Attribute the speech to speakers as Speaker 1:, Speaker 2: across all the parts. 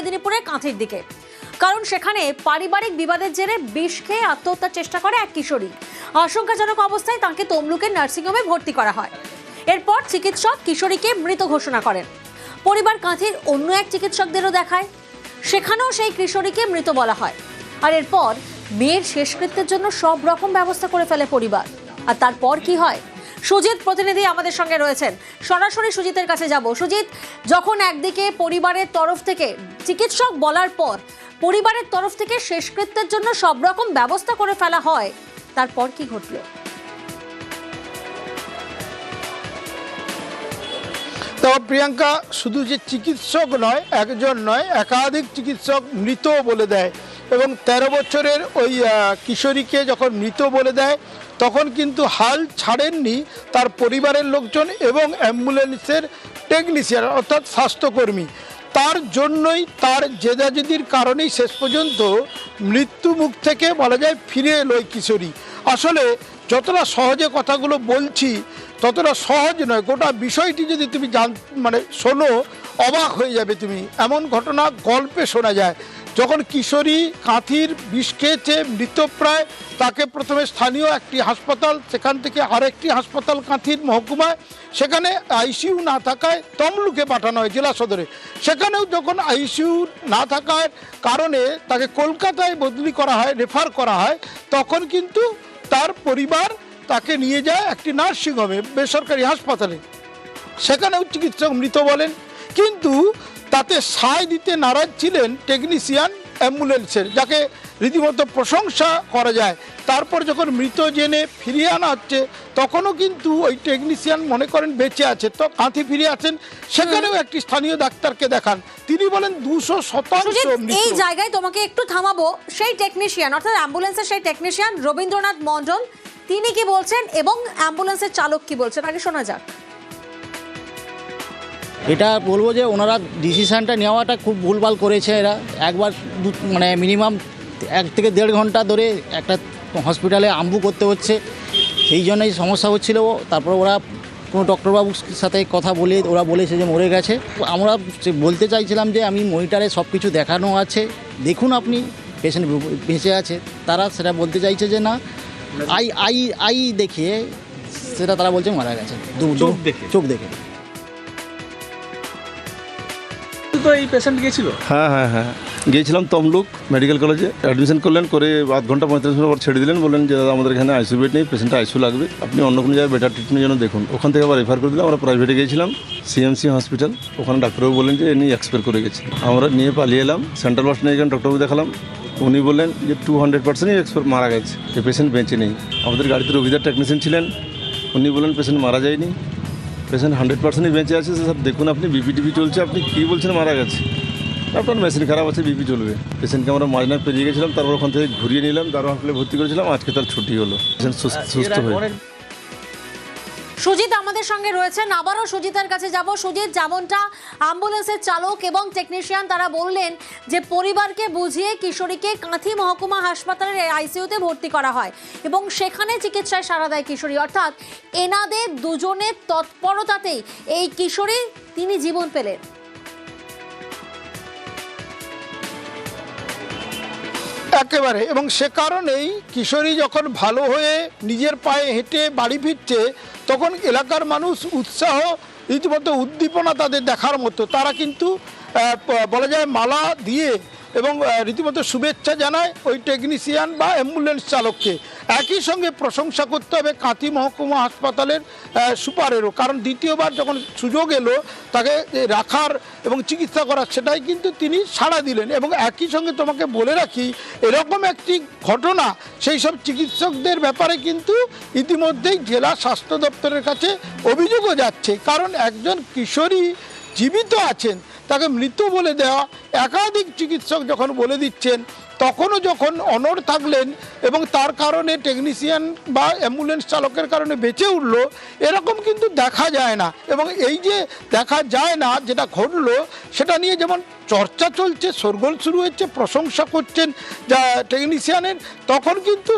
Speaker 1: মেদিনীপুরের কাঁথির দিকে, কারণ সেখানে পারিবারিক বিবাদের জেরে বিষ খেয়ে আত্মহত্যার চেষ্টা করে এক কিশোরী। আশঙ্কাজনক অবস্থায় তাকে তমলুকের নার্সিংহোমে ভর্তি করা হয়। এরপর চিকিৎসক কিশোরীকে মৃত ঘোষণা করেন। পরিবার কাঁথির অন্য এক চিকিৎসকদেরও দেখায়, সেখানেও সেই কিশোরীকে মৃত বলা হয়। আর এরপর মেয়ের শেষকৃত্যের জন্য সব রকম ব্যবস্থা করে ফেলে পরিবার। আর তারপর কি হয়, সুজিত প্রতিনিধি আমাদের সঙ্গে রয়েছেন, সরাসরি সুজিতের কাছে যাব। সুজিত, যখন একদিকে পরিবারের তরফ থেকে চিকিৎসক বলার পর পরিবারের তরফ থেকে শেষকৃত্যের জন্য সব রকম ব্যবস্থা করে ফেলা হয়, তারপর কি ঘটলো?
Speaker 2: তো প্রিয়াঙ্কা, শুধু যে চিকিৎসক নয়, একজন নয়, একাধিক চিকিৎসক মৃত বলে দেয়। এবং 13 বছরের ওই কিশোরীকে যখন মৃত বলে দেয়, তখন কিন্তু হাল ছাড়েননি তার পরিবারের লোকজন এবং অ্যাম্বুলেন্সের টেকনিশিয়ান অর্থাৎ স্বাস্থ্যকর্মী। তার জন্যই, তার জেদাজেদির কারণেই শেষ পর্যন্ত মৃত্যু মুখ থেকে বলা যায় ফিরে এলো ওই কিশোরী। আসলে যতটা সহজে কথাগুলো বলছি ততটা সহজ নয়। গোটা বিষয়টি যদি তুমি শোনো, অবাক হয়ে যাবে তুমি। এমন ঘটনা গল্পে শোনা যায়। যখন কিশোরী কাঁথির বিষ খেয়েছে, মৃতপ্রায়, তাকে প্রথমে স্থানীয় একটি হাসপাতাল, সেখান থেকে আরেকটি হাসপাতাল কাঁথির মহকুমায়, সেখানে আইসিইউ না থাকায় তমলুকে পাঠানো হয়, জেলা সদরে। সেখানেও যখন আইসিইউ না থাকার কারণে তাকে কলকাতায় বদলি করা হয়, রেফার করা হয়, তখন কিন্তু তার পরিবার তাকে নিয়ে যায় একটি নার্সিংহোমে, বেসরকারি হাসপাতালে। সেখানেও চিকিৎসক মৃত বলেন, কিন্তু তাতে সায় দিতে নারাজ ছিলেন টেকনিশিয়ান অ্যাম্বুলেন্সের, যাকে রীতিমতো প্রশংসা করা যায়। তারপর যখন মৃত জেনে ফিরিয়ে আনা হচ্ছে, তখনও কিন্তু ওই টেকনিশিয়ান মনে করেন বেঁচে আছে। তো কাঁথি ফিরে আসেন, সেখানেও একটি স্থানীয় ডাক্তারকে দেখান, তিনি বলেন 200%।
Speaker 1: এই জায়গায় তোমাকে একটু থামাবো। সেই টেকনিশিয়ান অর্থাৎ অ্যাম্বুলেন্সের সেই টেকনিশিয়ান রবীন্দ্রনাথ মণ্ডল, তিনি কি বলছেন এবং অ্যাম্বুলেন্সের চালক কি বলছেন, আগে শোনা যাক।
Speaker 3: এটা বলবো যে ওনারা ডিসিশানটা নেওয়াটা খুব ভুলভাল করেছে। এরা একবার মিনিমাম 1 থেকে 1.5 ঘন্টা ধরে একটা হসপিটালে আমবু করতে হচ্ছে, সেই জন্যই সমস্যা হচ্ছিল। তারপর ওরা কোনো ডক্টরবাবুর সাথে কথা বলে ওরা বলেছে যে মরে গেছে। আমরা বলতে চাইছিলাম যে আমি মনিটরে সব কিছু দেখানো আছে, দেখুন আপনি পেশেন্ট বেঁচে আছে। তারা সেটা বলতে চাইছে যে না, আই দেখিয়ে সেটা তারা বলছে মারা গেছে চোখ দেখে।
Speaker 4: তো এই পেশেন্ট গিয়েছিল?
Speaker 5: হ্যাঁ গিয়েছিলাম তমলুক মেডিকেল কলেজে, অ্যাডমিশন করলেন, করে 1 ঘন্টা 45 মিনিট পর ছেড়ে দিলেন। বললেন যে দাদা আমাদের এখানে আইসিইউ বেড নেই, পেশেন্টটা আইসিইউ লাগবে, আপনি অন্য কোনো জায়গায় বেটার ট্রিটমেন্টের জন্য দেখুন। ওখান থেকে আবার রেফার করে দিলাম। আমরা প্রাইভেটে গিয়েছিলাম, সিএমসি হসপিটাল। ওখানে ডাক্তারবাবু বললেন যে এমনি এক্সপায়ার করে গেছে। আমরা নিয়ে পালিয়ে এলাম, সেন্ট্রাল হসপিটালে গিয়ে ডক্টরবাবু দেখালাম। উনি বললেন যে 200% এক্সপায়ার, মারা গেছে, এই পেশেন্ট বেঁচে নেই। আমাদের গাড়িতে রবিদার টেকনিশিয়ান ছিলেন, উনি বললেন পেশেন্ট মারা যায়নি, পেশেন্ট 100%ই বেঁচে আছে। স্যার দেখুন আপনি বিপি চলছে, আপনি কী বলছেন মারা গেছে? আপনার মেশিন খারাপ আছে, বিপি চলবে। পেশেন্টকে আমরা মাঝনায় পেরিয়ে গেছিলাম, তারপর ওখান থেকে ঘুরিয়ে নিলাম, দারুণ হাসপাতালে ভর্তি করেছিলাম। আজকে তার ছুটি হলো, পেশেন্ট সুস্থ হয়ে।
Speaker 1: সুজিত আমাদের সঙ্গে রয়েছেন, আবারও সুজিতের কাছে যাব। সুজিত, যেমনটা অ্যাম্বুলেন্সের চালক এবং টেকনিশিয়ান তারা বললেন যে পরিবারকে বুঝিয়ে কিশোরীকে কাঁথি মহকুমা হাসপাতালের আইসিইউতে ভর্তি করা হয় এবং সেখানে চিকিৎসায় সাড়া দেয় কিশোরী। অর্থাৎ এনাদের দুজনের তৎপরতাতেই এই কিশোরী তিনি জীবন পেলেন।
Speaker 2: একেবারে। এবং সে কারণেই কিশোরী যখন ভালো হয়ে নিজের পায়ে হেঁটে বাড়ি ফিরছে, তখন এলাকার মানুষ উৎসাহ, রীতিমতো উদ্দীপনা তাদের দেখার মতো। তারা কিন্তু বলা যায় মালা দিয়ে এবং রীতিমতো শুভেচ্ছা জানায় ওই টেকনিশিয়ান বা অ্যাম্বুলেন্স চালককে। একই সঙ্গে প্রশংসা করতে হবে কাঁথি মহকুমা হাসপাতালের সুপারেরও, কারণ দ্বিতীয়বার যখন সুযোগ এলো তাকে রাখার এবং চিকিৎসা করার, সেটাই কিন্তু তিনি সাড়া দিলেন। এবং একই সঙ্গে তোমাকে বলে রাখি, এরকম একটি ঘটনা সেই সব চিকিৎসকদের ব্যাপারে কিন্তু ইতিমধ্যেই জেলা স্বাস্থ্য দপ্তরের কাছে অভিযোগও যাচ্ছে। কারণ একজন কিশোরী জীবিত আছেন, তাকে মৃত বলে দেওয়া, একাধিক চিকিৎসক যখন বলে দিচ্ছেন, তখনও যখন অনড় থাকলেন এবং তার কারণে টেকনিশিয়ান বা অ্যাম্বুলেন্স চালকের কারণে বেঁচে উঠলো, এরকম কিন্তু দেখা যায় না। এবং এই যে দেখা যায় না, যেটা ঘটলো সেটা নিয়ে যেমন চর্চা চলছে, শোরগোল শুরু হচ্ছে, প্রশংসা করছেন যা টেকনিশিয়ানের, তখন কিন্তু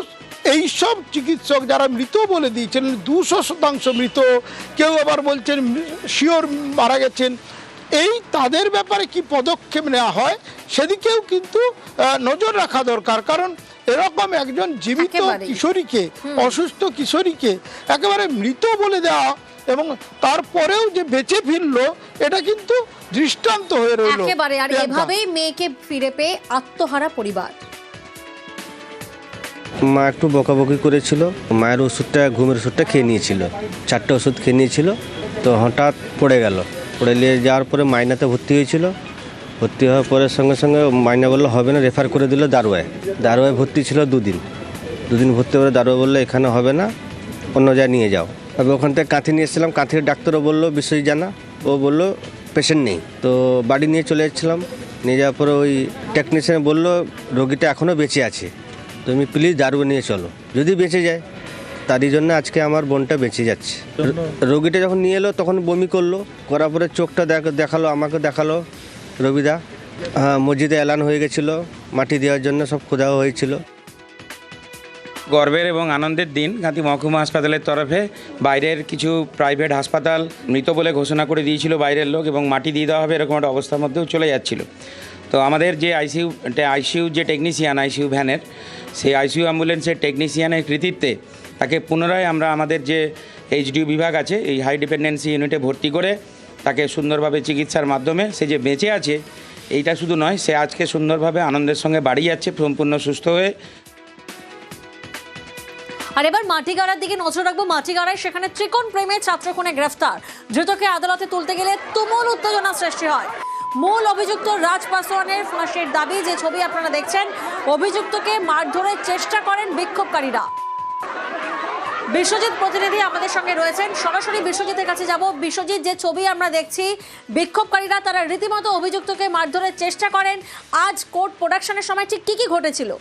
Speaker 2: এইসব চিকিৎসক যারা মৃত বলে দিয়েছেন, 200% মৃত, কেউ আবার বলছেন শিওর মারা গেছেন, এই তাদের ব্যাপারে কি পদক্ষেপ নেওয়া হয় সেদিকেও কিন্তু নজর রাখা দরকার। কারণ এরকম একজন জীবিত
Speaker 1: একেবারেই।
Speaker 2: কিশোরীকে, অসুস্থ কিশোরীকে একেবারে মৃত বলে দেওয়া এবং তারপরেও যে বেঁচে ফিরলো, এটা কিন্তু দৃষ্টান্ত হয়ে রইল।
Speaker 1: একেবারে। আর
Speaker 2: প্রিয়াঙ্কা।
Speaker 1: এভাবেই মেয়েকে ফিরে পেয়ে আত্মহারা পরিবার।
Speaker 6: মা একটু বকাবকি করেছিল, মায়ের ওষুধটা, ঘুমের ওষুধটা খেয়ে নিয়েছিল, 4টে ওষুধ খেয়ে নিয়েছিল। তো হঠাৎ পড়ে গেল, পড়ে নিয়ে যাওয়ার পরে মাইনাতে ভর্তি হয়েছিল। ভর্তি হওয়ার পরে সঙ্গে সঙ্গে মাইনা বললো হবে না, রেফার করে দিল দারোয়ায় ভর্তি ছিল 2 দিন। 2 দিন ভর্তি করে দারোয়া বললো এখানে হবে না, অন্য জায়গায় নিয়ে যাও। আমি ওখান থেকে কাঁথি নিয়ে এসেছিলাম, কাঁথির ডাক্তারও বললো বিষয় জানা, ও বললো পেশেন্ট নেই। তো বাড়ি নিয়ে চলে যাচ্ছিলাম, নিয়ে যাওয়ার পরে ওই টেকনিশিয়ান বললো রোগীটা এখনও বেঁচে আছে, তুমি প্লিজ দারুয়া নিয়ে চলো, যদি বেঁচে যায়। তারই জন্য আজকে আমার বোনটা বেঁচে যাচ্ছে। রোগীটা যখন নিয়ে এলো তখন বমি করলো, করার পরে চোখটা দেখালো, আমাকে দেখালো রবিদা। মসজিদে এলান হয়ে গেছিলো, মাটি দেওয়ার জন্য সব খোদাও হয়েছিল।
Speaker 7: গর্বের এবং আনন্দের দিন। গাঁথি মহকুমা হাসপাতালের তরফে বাইরের কিছু প্রাইভেট হাসপাতাল মৃত বলে ঘোষণা করে দিয়েছিল বাইরের লোক, এবং মাটি দিয়ে দেওয়া হবে এরকম একটা অবস্থার মধ্যেও চলে যাচ্ছিল। তো আমাদের যে আইসিইউ যে টেকনিশিয়ান, আইসিইউ ভ্যানের, সেই আইসিইউ অ্যাম্বুলেন্সের টেকনিশিয়ানের কৃতিত্বে তাকে পুনরায় আমরা আমাদের যে এইচডিইউ বিভাগ আছে এই হাই ডিপেন্ডেন্সি ইউনিটে ভর্তি করে তাকে সুন্দরভাবে চিকিৎসার মাধ্যমে সে যে বেঁচে আছে, এইটা শুধু নয়, সে আজকে সুন্দরভাবে আনন্দের সঙ্গে বাড়ি যাচ্ছে সম্পূর্ণ সুস্থ হয়ে।
Speaker 1: আর এবার মাটিগাড়ার দিকে নজর রাখবো। মাটিগাড়ায় সেখানে ত্রিকোণ প্রেমে ছাত্র খুনে গ্রেফতার, ধৃতকে আদালতে তুলতে গেলে তুমুল উত্তেজনা সৃষ্টি হয়। মূল অভিযুক্ত রাজ পাসওয়ানের ফাঁসির দাবি, যে ছবি আপনারা দেখছেন, অভিযুক্তকে মারধরের চেষ্টা করেন বিক্ষোভকারীরা। বিশ্বজিৎ প্রতিনিধি আমাদের সঙ্গে রয়েছেন, সরাসরি বিশ্বজিতের কাছে যাব। বিশ্বজিৎ, যে ছবি আমরা দেখছি, বিক্ষোভকারীরা তারা রীতিমতো অভিযুক্তকে মারধরের চেষ্টা করেন, আজ কোর্ট প্রোডাকশনের সময় ঠিক কি ঘটেছিল?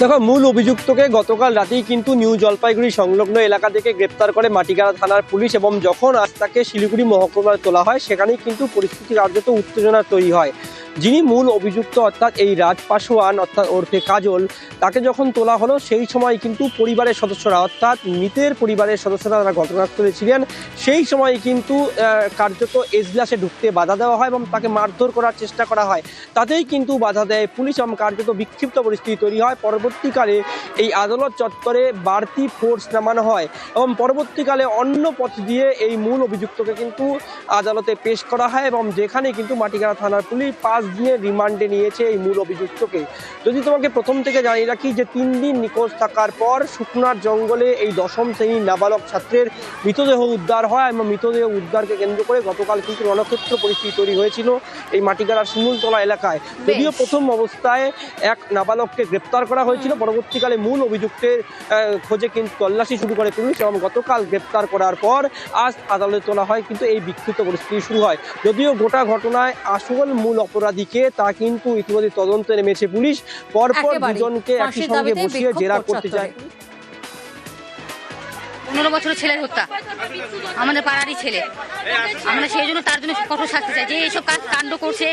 Speaker 8: দেখো, মূল অভিযুক্তকে গতকাল রাতেই কিন্তু নিউ জলপাইগুড়ি সংলগ্ন এলাকা থেকে গ্রেপ্তার করে মাটিগাড়া থানার পুলিশ, এবং যখন আজ তাকে শিলিগুড়ি মহকুমায় তোলা হয় সেখানেই কিন্তু পরিস্থিতি কার্যত উত্তেজনা তৈরি হয়। যিনি মূল অভিযুক্ত অর্থাৎ এই রাজ পাসওয়ান অর্থাৎ ওরফে কাজল, তাকে যখন তোলা হলো সেই সময় কিন্তু পরিবারের সদস্যরা অর্থাৎ মৃতের পরিবারের সদস্যরা যারা ঘটনাস্থলে ছিলেন সেই সময় কিন্তু কার্যত এজলাসে ঢুকতে বাধা দেওয়া হয় এবং তাকে মারধর করার চেষ্টা করা হয়। তাতেই কিন্তু বাধা দেয় পুলিশ এবং কার্যত বিক্ষিপ্ত পরিস্থিতি তৈরি হয়। পরবর্তীকালে এই আদালত চত্বরে বাড়তি ফোর্স নামানো হয় এবং পরবর্তীকালে অন্য পথ দিয়ে এই মূল অভিযুক্তকে কিন্তু আদালতে পেশ করা হয়, এবং যেখানে কিন্তু মাটিগাড়া থানার পুলিশ 5 দিনের রিমান্ডে নিয়েছে এই মূল অভিযুক্তকে। যদি তোমাকে প্রথম থেকে জানিয়ে রাখি যে 3 দিন নিখোঁজ থাকার পর শুকনার জঙ্গলে এই 10ম শ্রেণীর নাবালক ছাত্রের মৃতদেহ উদ্ধার হয়, এবং মৃতদেহ উদ্ধারকে কেন্দ্র করে গতকাল কিন্তু রণক্ষেত্র পরিস্থিতি তৈরি হয়েছিল এই মাটিগাড়ার শিমুলতলা এলাকায়। যদিও প্রথম অবস্থায় এক নাবালককে গ্রেপ্তার করা হয়েছিল, পরবর্তীকালে মূল অভিযুক্তের খোঁজে কিন্তু তল্লাশি শুরু করে পুলিশ, এবং গতকাল গ্রেপ্তার করার পর আজ আদালতে তোলা হয় কিন্তু এই বিক্ষিপ্ত পরিস্থিতি শুরু হয়। যদিও গোটা ঘটনায় আসল মূল অপরাধীকে তা কিন্তু ইতিমধ্যে তদন্তে নেমেছে পুলিশ। পরপর দুজনকে একই সঙ্গে বসিয়ে জেরা করতে চায়।
Speaker 9: 15 বছরের ছেলের হত্যা, আমাদের পাড়ারই ছেলে। আমরা সেই জন্য তার জন্য কঠোর শাস্তি চাই। যে এইসব কাণ্ড করছে,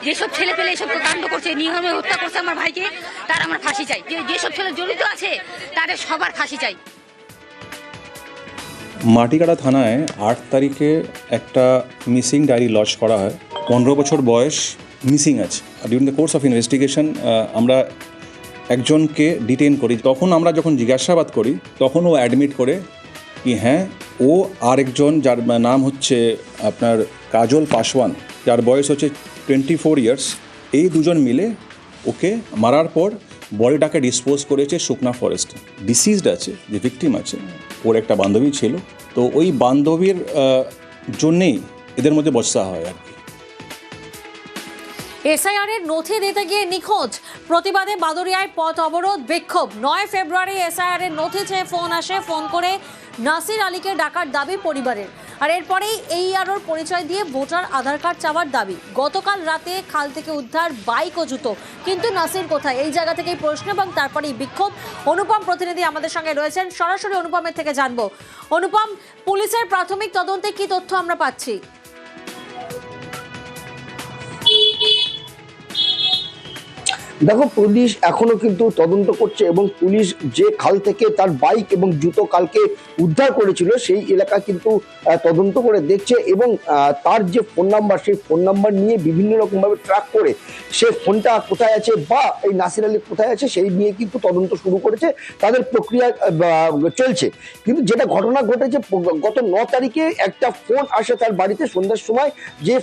Speaker 9: যেসব ছেলে পেলে এইসব কাণ্ড করছে, নিয়মে হত্যা করছে আমার ভাইকে, তার আমরা ফাঁসি চাই। যেসব ছেলে জড়িত আছে তাদের সবার ফাঁসি চাই।
Speaker 10: মাটিগাড়া থানায় 8 তারিখে একটা মিসিং ডায়েরি লজ করা হয়। 15 বছর বয়স, মিসিং আছে। During the course of investigation আমরা একজনকে ডিটেইন করি। তখন আমরা যখন জিজ্ঞাসাবাদ করি তখন ও অ্যাডমিট করে কি হ্যাঁ, ও আরেকজন যার নাম হচ্ছে আপনার কাজল পাসওয়ান, যার বয়স হচ্ছে 24 ইয়ার্স, এই দুজন মিলে ওকে মারার পর বডিটাকে ডিসপোজ করেছে শুকনা ফরেস্টে। ডিসিজড আছে, যে ভিকটিম আছে, ওর একটা বান্ধবী ছিল, তো ওই বান্ধবীর জন্যেই এদের মধ্যে বচসা হয় আর কি।
Speaker 1: এসআইআর এর নথি দিতে গিয়ে নিখোঁজ, প্রতিবাদে বাদুড়িয়ায় পথ অবরোধ, বিক্ষোভ। 9 ফেব্রুয়ারি এসআইআর এর নথি চেয়ে ফোন আসে, ফোন করে নাসির আলীকে ডাকার দাবি পরিবারের, আর এরপরেই এইআরওর পরিচয় দিয়ে ভোটার আধার কার্ড চাওয়ার দাবি। গতকাল রাতে খাল থেকে উদ্ধার বাইক ও জুতো, কিন্তু নাসির কোথায়? এই জায়গা থেকেই প্রশ্ন এবং তারপরেই বিক্ষোভ। অনুপম প্রতিনিধি আমাদের সঙ্গে রয়েছেন, সরাসরি অনুপমের থেকে জানবো। অনুপম, পুলিশের প্রাথমিক তদন্তে কি তথ্য আমরা পাচ্ছি?
Speaker 11: দেখো, পুলিশ এখনো কিন্তু তদন্ত করছে এবং পুলিশ যে খাল থেকে তার বাইক এবং জুতো কালকে উদ্ধার করেছিল সেই এলাকা কিন্তু তদন্ত করে দেখছে এবং তার যে ফোন নাম্বার সেই ফোন নাম্বার নিয়ে বিভিন্ন রকমভাবে ট্র্যাক করে সে ফোনটা কোথায় আছে বা এই নাসির আলী কোথায় আছে সেই নিয়ে কিন্তু তদন্ত শুরু করেছে, তাদের প্রক্রিয়া চলছে। কিন্তু যেটা ঘটনা ঘটেছে গত 9 তারিখে একটা ফোন আসে তার বাড়িতে সন্ধ্যার সময়, যে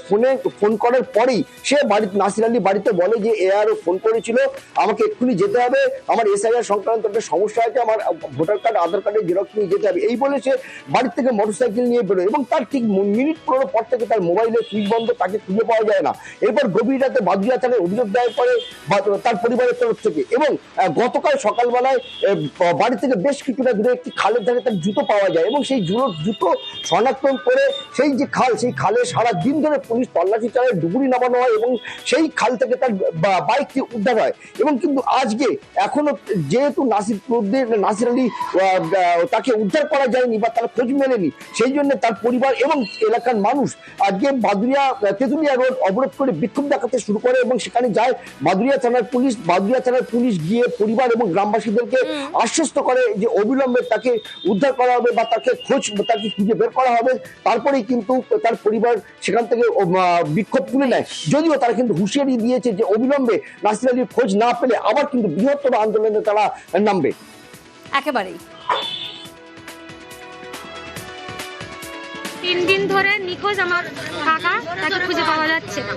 Speaker 11: ফোন করার পরেই সে নাসির আলী বাড়িতে বলে যে এআরও ফোন করেছিল, আমাকে এক্ষুনি যেতে হবে, আমার এসআইআর সংক্রান্ত একটা সমস্যা আছে, আমার ভোটার কার্ড আধার কার্ডের জেরক্স নিয়ে যেতে হবে। এই বলে সে বাড়ির থেকে মোটরসাইকেল নিয়ে বেরোয় এবং তার ঠিক মিনিট 15 পর থেকে তার মোবাইলে সুইচ বন্ধ, তাকে খুঁজে পাওয়া যায় না। এরপর গভীর রাতে বাদুড়িয়া থানায় অভিযোগ দায়ের করে তার পরিবারের তরফ থেকে এবং গতকাল সকালবেলায় বাড়ি থেকে বেশ কিছুটা দূরে একটি খালের ধারে তার জুতো পাওয়া যায় এবং সেই জুতো শনাক্ত করে সেই যে খাল, সেই খালে সারা দিন ধরে পুলিশ তল্লাশি চালায়, ডুবুরি নামানো হয় এবং সেই খাল থেকে তার বাইকটি উদ্ধার হয়। এবং কিন্তু আজকে এখনো যেহেতু নাসির আলী তাকে উদ্ধার করা যায়নি বা তার খোঁজ মেলেনি, সেই জন্য তার পরিবার এবং এলাকার মানুষ আজকে তেঁতুলিয়া রোড অবরোধ করে বিক্ষোভ দেখাতে শুরু করে এবং সেখানে যায় বাদুড়িয়া থানার পুলিশ গিয়ে পরিবার এবং গ্রামবাসীদেরকে আশ্বস্ত করে যে অবিলম্বে তাকে উদ্ধার করা হবে বা তাকে খুঁজে বের করা হবে। তারপরেই কিন্তু তার পরিবার সেখান থেকে বিক্ষোভ তুলে নেয়, যদিও তারা কিন্তু হুঁশিয়ারি দিয়েছে যে অবিলম্বে নাসির আলীর খোঁজ না পেলে আবার কিন্তু বৃহত্তর আন্দোলনে তারা নামবে।
Speaker 1: একেবারেই
Speaker 9: 3 দিন ধরে নিখোঁজ আমার কাকা, তাকে খুঁজে পাওয়া যাচ্ছে না।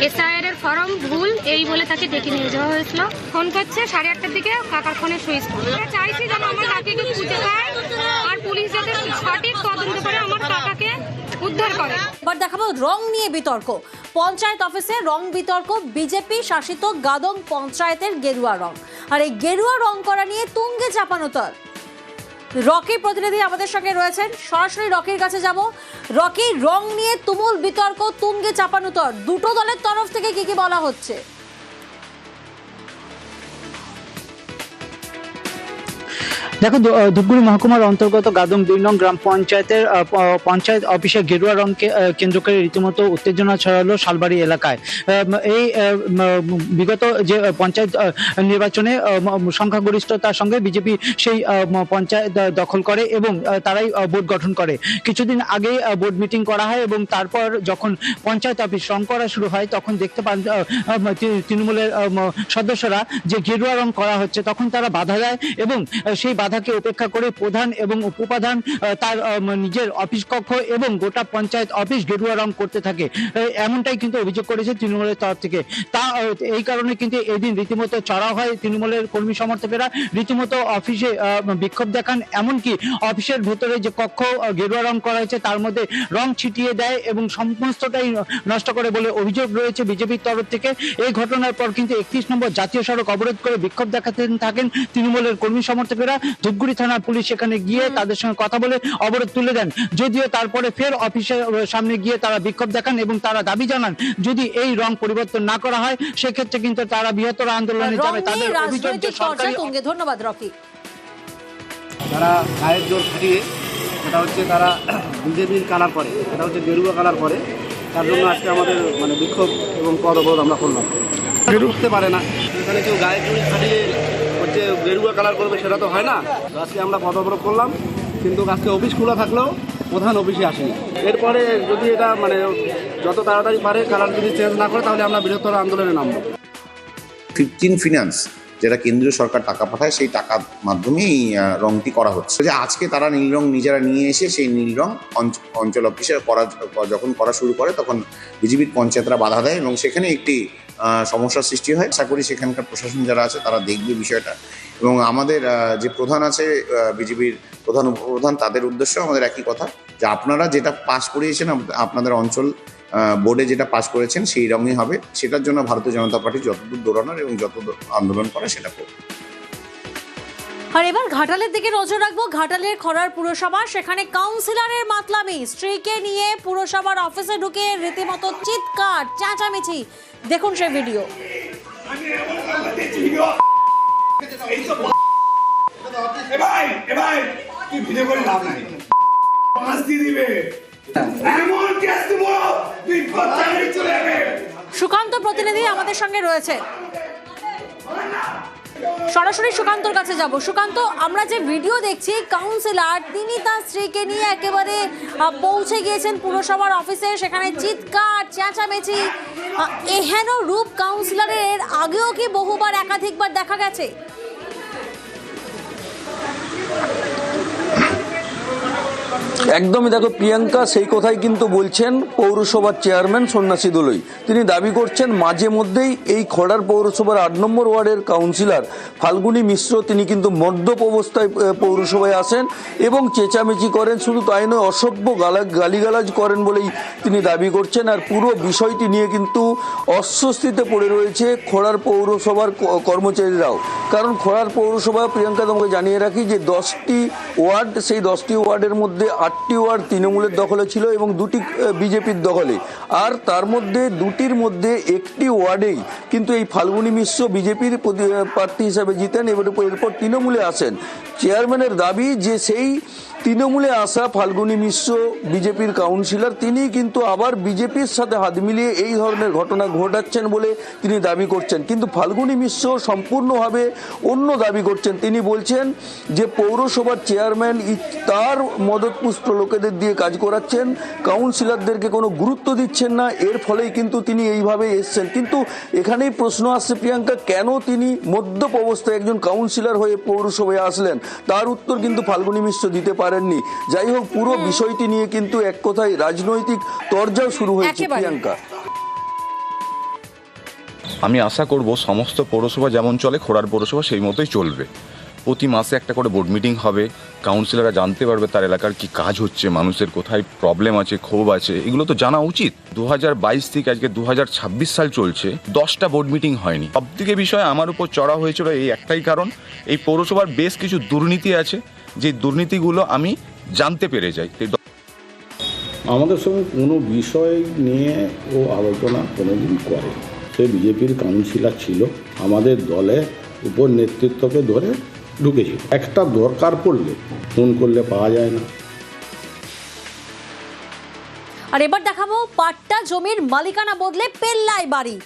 Speaker 9: এসআইআর এর ফর্ম ভুল এই বলে তাকে ডেকে নিয়ে যাওয়া হয়েছিল। ফোন করছে 8:30টার দিকে, কাকার ফোনে সুইচ অফ। আমরা চাইছি যেন আমার কাকাকে খুঁজে পায় আর পুলিশ যাতে সঠিক তদন্ত করে আমার কাকাকে উদ্ধার করে।
Speaker 1: এবার দেখাবো রং নিয়ে বিতর্ক। পঞ্চায়েত অফিসে রং বিতর্ক, বিজেপি শাসিত গাদং পঞ্চায়েতের গেরুয়া রং, আর এই গেরুয়া রং করা নিয়ে তুঙ্গে চাপানোতর। রকি প্রতিনিধি আমাদের সঙ্গে রয়েছেন, সরাসরি রকির কাছে যাব। রকি, রং নিয়ে তুমুল বিতর্ক, তুঙ্গে চাপানোতর, দুটো দলের তরফ থেকে কি কি বলা হচ্ছে?
Speaker 12: দেখো, ধূপগুড়ি মহকুমার অন্তর্গত গাদং 2 নং গ্রাম পঞ্চায়েতের পঞ্চায়েত অফিসে গেরুয়া রংকে কেন্দ্র করে রীতিমতো উত্তেজনা ছড়ালো শালবাড়ি এলাকায়। এই বিগত যে পঞ্চায়েত নির্বাচনে সংখ্যাগরিষ্ঠতার সঙ্গে বিজেপি সেই পঞ্চায়েত দখল করে এবং তারাই বোর্ড গঠন করে। কিছুদিন আগে বোর্ড মিটিং করা হয় এবং তারপর যখন পঞ্চায়েত অফিস রং করা শুরু হয় তখন দেখতে পান তৃণমূলের সদস্যরা যে গেরুয়া রং করা হচ্ছে, তখন তারা বাধা দেয় এবং সেই বাধাকে উপেক্ষা করে প্রধান এবং উপপ্রধান তার নিজের অফিস কক্ষ এবং গোটা পঞ্চায়েত অফিস গেরুয়া রং করতে থাকে। এমনটাই কিন্তু অভিযোগ করেছে তৃণমূলের তরফ থেকে। এই কারণে কিন্তু এদিন রীতিমতো চড়াও হয় তৃণমূলের কর্মী সমর্থকেরা, রীতিমতো অফিসে বিক্ষোভ দেখান, এমনকি অফিসের ভেতরে যে কক্ষ গেরুয়া রং করা হয়েছে তার মধ্যে রং ছিটিয়ে দেয় এবং সমস্তটাই নষ্ট করে বলে অভিযোগ রয়েছে বিজেপির তরফ থেকে। এই ঘটনার পর কিন্তু 31 নম্বর জাতীয় সড়ক অবরোধ করে বিক্ষোভ দেখাতে থাকেন তৃণমূলের কর্মী সমর্থকেরা। ধূপগুড়ি থানার পুলিশ সেখানে গিয়ে তাদের সঙ্গে কথা বলে অবরোধ তুলে দেন, যদিও তারপরে ফের অফিসের সামনে গিয়ে তারা বিক্ষোভ দেখান এবং তারা দাবি জানান যদি এই রং পরিবর্তন না করা হয় সেক্ষেত্রে কিন্তু তারা বৃহত্তর আন্দোলনে যাবে। তাদের অভিযোগ যে সরকারি।
Speaker 1: ধন্যবাদ রকি।
Speaker 13: তারা গায়ের জোর খাটিয়ে, সেটা হচ্ছে তারা বিজেপির কালার করে, সেটা হচ্ছে গেরুয়া কালার করে, তার জন্য আজকে আমাদের বিক্ষোভ এবং পদ অবরোধ আমরা করলাম। উঠতে পারে না, এখানে কেউ গায়ের জোর খাটিয়ে হচ্ছে গেরুয়া কালার করবে সেটা তো হয় না। আজকে আমরা পদ অবরোধ করলাম, কিন্তু আজকে অফিস খোলা থাকলেও প্রধান অফিসে আসেনি। এরপরে যদি এটা যত তাড়াতাড়ি পারে কালার যদি চেঞ্জ না করে তাহলে আমরা বৃহত্তর আন্দোলনে নামবো।
Speaker 14: 15 ফিনান্স যেটা কেন্দ্রীয় সরকার টাকা পাঠায় সেই টাকার মাধ্যমেই রংটি করা হচ্ছে। যে আজকে তারা নীল রং নিজেরা নিয়ে এসে সেই নীল রং অঞ্চল অফিসে যখন করা শুরু করে তখন বিজেপির পঞ্চায়েতরা বাধা দেয় এবং সেখানে একটি সমস্যার সৃষ্টি হয়। আশা করি সেখানকার প্রশাসন যারা আছে তারা দেখবে বিষয়টা এবং আমাদের যে প্রধান আছে বিজেপির প্রধান উপপ্রধান তাদের উদ্দেশ্য আমাদের একই কথা যে আপনারা যেটা পাস করিয়েছেন আপনাদের অঞ্চল বোর্ডে যেটা পাস করেছেন সেই রঙই হবে। সেটার জন্য ভারতীয় জনতা পার্টি যতদূর দৌড়ানোর এবং যতদূর আন্দোলন করে সেটা করবে।
Speaker 1: আর এবার ঘাটালের দিকে নজর রাখবো। ঘাটালের খড়ার পুরসভা, সেখানে কাউন্সিলরের মাতলামি, স্ত্রীকে নিয়ে পুরসভার অফিসে ঢুকে রীতিমতো চিৎকার চেঁচামেচি। দেখুন সেই ভিডিও। সুকান্ত প্রতিনিধি আমাদের সঙ্গে রয়েছে। সরাসরি সুকান্তর কাছে যাব। সুকান্ত, আমরা যে ভিডিও দেখছি, কাউন্সিলর তিনি তার স্ত্রীকে নিয়ে একেবারে পৌঁছে গিয়েছেন পুরসভার অফিসে, সেখানে চিৎকার চেঁচামেচি, এহেন রূপ কাউন্সিলরের আগেও কি বহুবার একাধিকবার দেখা গেছে?
Speaker 15: একদমই, দেখো প্রিয়াঙ্কা, সেই কথাই কিন্তু বলছেন পৌরসভার চেয়ারম্যান সন্ন্যাসী দোলই। তিনি দাবি করছেন মাঝে মধ্যেই এই খড়ার পৌরসভার ৮ নম্বর ওয়ার্ডের কাউন্সিলর ফাল্গুনী মিশ্র তিনি কিন্তু মদ্যপ অবস্থায় পৌরসভায় আসেন এবং চেঁচামেচি করেন। শুধু তাই নয়, অসভ্য গালিগালাজ করেন বলেই তিনি দাবি করছেন। আর পুরো বিষয়টি নিয়ে কিন্তু অস্বস্তিতে পড়ে রয়েছে খড়ার পৌরসভার কর্মচারীরাও। কারণ খড়ার পৌরসভা, প্রিয়াঙ্কা তোমাকে জানিয়ে রাখি যে 10টি ওয়ার্ড, সেই 10টি ওয়ার্ডের মধ্যে 8টি ওয়ার্ড তৃণমূলের দখলে ছিল এবং 2টি বিজেপির দখলে। আর তার মধ্যে 2টির মধ্যে 1টি ওয়ার্ডেই কিন্তু এই ফাল্গুনী মিশ্র বিজেপির প্রার্থী হিসাবে জিতেন, এরপর তৃণমূলে আসেন। চেয়ারম্যানের দাবি যে সেই তৃণমূলে আসা ফাল্গুনী মিশ্র বিজেপির কাউন্সিলর তিনি কিন্তু আবার বিজেপির সাথে হাত মিলিয়ে এই ধরনের ঘটনা ঘটাচ্ছেন বলে তিনি দাবি করছেন। কিন্তু ফাল্গুনী মিশ্র সম্পূর্ণভাবে অন্য দাবি করছেন। তিনি বলছেন যে পৌরসভার চেয়ারম্যান তার মদতপুষ্ট লোকেদের দিয়ে কাজ করাচ্ছেন, কাউন্সিলরদেরকে কোনো গুরুত্ব দিচ্ছেন না, এর ফলেই কিন্তু তিনি এইভাবে এসছেন। কিন্তু এখানেই প্রশ্ন আসছে প্রিয়াঙ্কা, কেন তিনি মদ্যপ অবস্থায় একজন কাউন্সিলর হয়ে পৌরসভায় আসলেন? তার উত্তর কিন্তু ফাল্গুনী মিশ্র দিতে পারেননি। যাই হোক, পুরো বিষয়টি নিয়ে কিন্তু এক কথায় রাজনৈতিক তরজাও শুরু হয়েছে প্রিয়াঙ্কা।
Speaker 16: আমি আশা করব সমস্ত পৌরসভা যেমন চলে খোড়ার পৌরসভা সেই মতোই চলবে। প্রতি মাসে একটা করে বোর্ড মিটিং হবে, কাউন্সিলররা জানতে পারবে তার এলাকার কি কাজ হচ্ছে, মানুষের কোথায় প্রবলেম আছে, ক্ষোভ আছে, এগুলো তো জানা উচিত। 2022 থেকে আজকে 2026 সাল চলছে, 10টা বোর্ড মিটিং হয়নি। সবথেকে বিষয় আমার উপর চড়া হয়েছিল এই একটাই কারণ, এই পৌরসভার বেশ কিছু দুর্নীতি আছে, যে দুর্নীতিগুলো আমি জানতে পেরে যাই।
Speaker 17: আমাদের সঙ্গে কোনো বিষয় নিয়ে ও আলোচনা কোনোদিন করে। সে বিজেপির কাউন্সিলর ছিল, আমাদের দলে উপর নেতৃত্বকে ধরে ঢুকেছিল। একটা দরকার পড়লে ফোন করলে পাওয়া যায় না।
Speaker 1: আর এবার দেখাবো পাট্টা জমির মালিকানা বদলে পেল্লাই বাড়ি।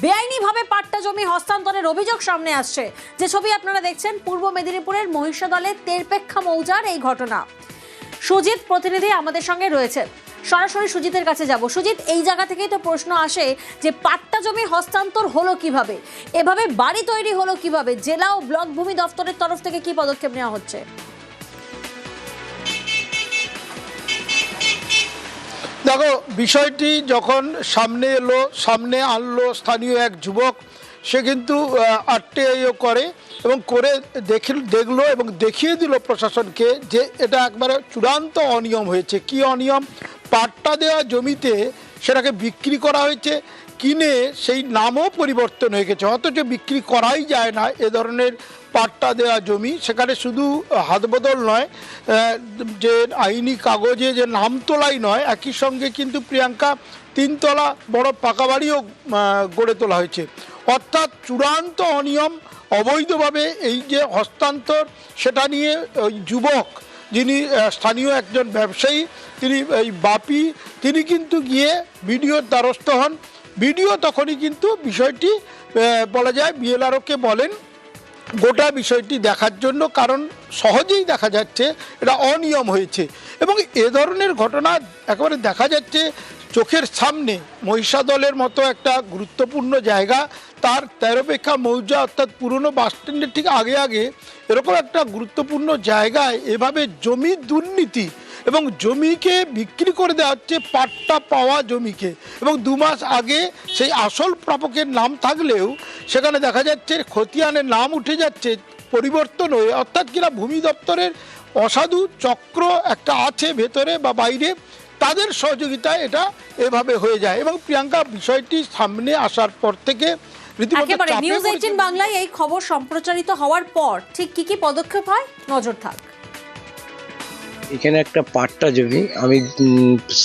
Speaker 1: বেআইনিভাবে পাট্টা জমি হস্তান্তরের অভিযোগ সামনে আসছে। যে ছবি আপনারা দেখছেন, পূর্ব মেদিনীপুরের মহিষাদলের তেরপেক্ষা মৌজার এই ঘটনা। সুজিত প্রতিনিধি আমাদের সঙ্গে রয়েছে, সরাসরি সুজিতের কাছে যাব। সুজিত, এই জায়গা থেকেই তো প্রশ্ন আসে যে পাট্টা জমি হস্তান্তর হলো কিভাবে, এভাবে বাড়ি তৈরি হলো কিভাবে, জেলা ও ব্লক ভূমি দপ্তরের তরফ থেকে কি পদক্ষেপ নেওয়া হচ্ছে?
Speaker 2: দেখো, বিষয়টি যখন সামনে আনলো স্থানীয় এক যুবক, সে কিন্তু আরটিআইও করে এবং করে দেখলো এবং দেখিয়ে দিল প্রশাসনকে যে এটা একবারে চূড়ান্ত অনিয়ম হয়েছে। কি অনিয়ম? পাট্টা দেওয়া জমিতে সেটাকে বিক্রি করা হয়েছে, কিনে সেই নামও পরিবর্তন হয়ে গেছে, অথচ বিক্রি করাই যায় না এ ধরনের পাট্টা দেওয়া জমি। সেখানে শুধু হাতবদল নয়, যে আইনি কাগজে যে নাম তোলাই নয়, একই সঙ্গে কিন্তু প্রিয়াঙ্কা 3 তলা বড় পাকা বাড়িও গড়ে তোলা হয়েছে। অর্থাৎ চূড়ান্ত অনিয়ম, অবৈধভাবে এই যে হস্তান্তর, সেটা নিয়ে ওই যুবক, যিনি স্থানীয় একজন ব্যবসায়ী, তিনি এই বাপি, তিনি কিন্তু গিয়ে বিডিওর দ্বারস্থ হন। বিডিও তখনই কিন্তু বিষয়টি বলা যায় বিএলআরওকে বলেন গোটা বিষয়টি দেখার জন্য, কারণ সহজেই দেখা যাচ্ছে এটা অনিয়ম হয়েছে। এবং এ ধরনের ঘটনা একেবারে দেখা যাচ্ছে চোখের সামনে। মহিষাদলের মতো একটা গুরুত্বপূর্ণ জায়গা, তার তেরপেক্ষা মৌজা, অর্থাৎ পুরনো বাস স্ট্যান্ডের ঠিক আগে এরকম একটা গুরুত্বপূর্ণ জায়গায় এভাবে জমি দুর্নীতি এবং জমিকে বিক্রি করে দেওয়া হচ্ছে, পাট্টা পাওয়া জমিকে। এবং 2 মাস আগে সেই আসল প্রাপকের নাম থাকলেও সেখানে দেখা যাচ্ছে খতিয়ানের নাম উঠে যাচ্ছে পরিবর্তন হয়ে। অর্থাৎ কিনা ভূমি দপ্তরের অসাধু চক্র একটা আছে ভেতরে বা বাইরে, তাদের সহযোগিতায় এটা এভাবে হয়ে যায়। এবং প্রিয়াঙ্কা, বিষয়টি সামনে আসার পর থেকে
Speaker 1: একেবারে নিউজ 18 বাংলায় এই খবর সম্প্রচারিত হওয়ার পর ঠিক কি পদক্ষেপ হয়, নজর থাক।
Speaker 18: এখানে একটা পাট্টা জমি আমি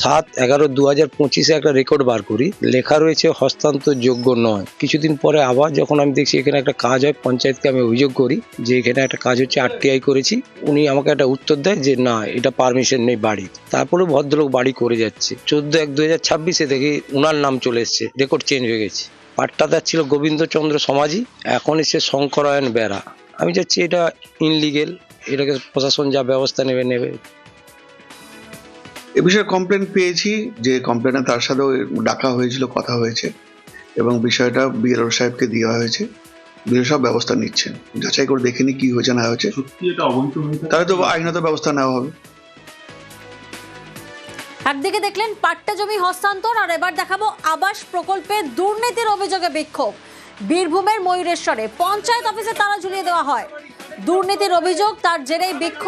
Speaker 18: 7/11/2025 একটা রেকর্ড বার করি, লেখা রয়েছে হস্তান্তর যোগ্য নয়। কিছুদিন পরে আবার যখন আমি দেখছি এখানে একটা কাজ হয়, পঞ্চায়েতকে আমি অভিযোগ করি যে এখানে একটা কাজ হচ্ছে, আরটিআই করেছি। উনি আমাকে একটা উত্তর দেয় যে না, এটা পারমিশন নেই বাড়ি। তারপরে ভদ্রলোক বাড়ি করে যাচ্ছে। 14/1/2026 দেখি উনার নাম চলে এসছে, রেকর্ড চেঞ্জ হয়ে গেছে। পাট্টাদার ছিল গোবিন্দচন্দ্র সমাজি, এখন এসে শঙ্করায়ণ বেরা। আমি চাচ্ছি এটা ইনলিগেল, এটাকে প্রশাসন যা ব্যবস্থা নেবে।
Speaker 19: এ বিষয়ে কমপ্লেন পেয়েছি, যে কমপ্লেনে তার সাথেও ডাকা হয়েছিল, কথা হয়েছে এবং বিষয়টা বিএলও সাহেবকে দেওয়া হয়েছে। বিএলও সাহেব ব্যবস্থা নিচ্ছেন, যাচাই করে দেখেনি কি হয়েছে না হয়েছে, তাহলে তো আইনত ব্যবস্থা নেওয়া হবে।
Speaker 1: একদিকে দেখলেন পাট্টা জমি হস্তান্তর, আর এবার দেখাবো আবাস প্রকল্পে দুর্নীতির অভিযোগে বিক্ষোভ। বীরভূমের ময়ূরেশ্বরে পঞ্চায়েত অফিসে তালা ঝুলিয়ে দেওয়া হয়। দুর্নীতির অভিযোগ, তার জেরেই বিক্ষোভ।